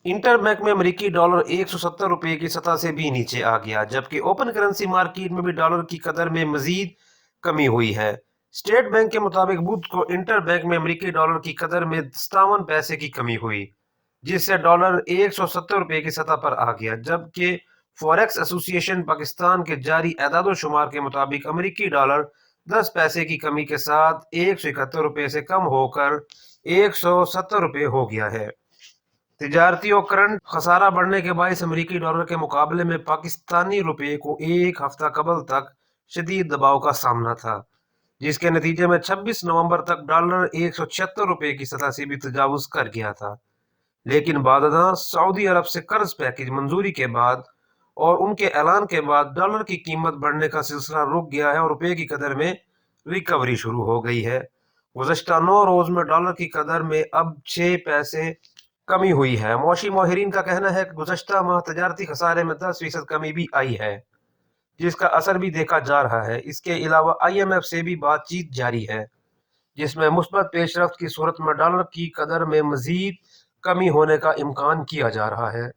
Inter bank में अमेरिकी dollar 170 रुपए की सतह से भी नीचे आ गया, जबकि ओपन करेंसी मार्केट में भी डॉलर की कदर में मजीद कमी हुई है। स्टेट बैंक के मुताबिक बुध को इंटर बैंक में अमेरिकी डॉलर की कदर में 57 पैसे की कमी हुई, जिससे डॉलर 170 रुपए की सतह पर आ गया। जबकि फॉरेक्स एसोसिएशन पाकिस्तान के जारी एदाद शुमार के मुताबिक अमेरिकी डॉलर 10 पैसे की कमी के साथ 171 रुपए से कम होकर 170 रुपए हो गया है। तिजारती और करंट खसारा बढ़ने के बायस अमेरिकी डॉलर के मुकाबले में पाकिस्तानी रुपये को एक हफ्ता कबल तक शदीद दबाव का सामना था, जिसके नतीजे में 26 नवंबर तक डॉलर 176 रुपये की सतह से भी तजावुज कर गया था। लेकिन बादशाह सऊदी अरब से कर्ज पैकेज मंजूरी के बाद और उनके ऐलान के बाद डॉलर की कीमत बढ़ने का सिलसिला रुक गया है और रुपये की कदर में रिकवरी शुरू हो गई है। गुज़श्ता 9 रोज में डॉलर की कदर में अब 6 पैसे कमी हुई है। मौशी माहिरीन का कहना है कि गुज़श्ता माह तजारती खसारे में 10% कमी भी आई है, जिसका असर भी देखा जा रहा है। इसके अलावा IMF से भी बातचीत जारी है, जिसमें मुस्बत पेशरफ्त की सूरत में डॉलर की कदर में मजीद कमी होने का इम्कान किया जा रहा है।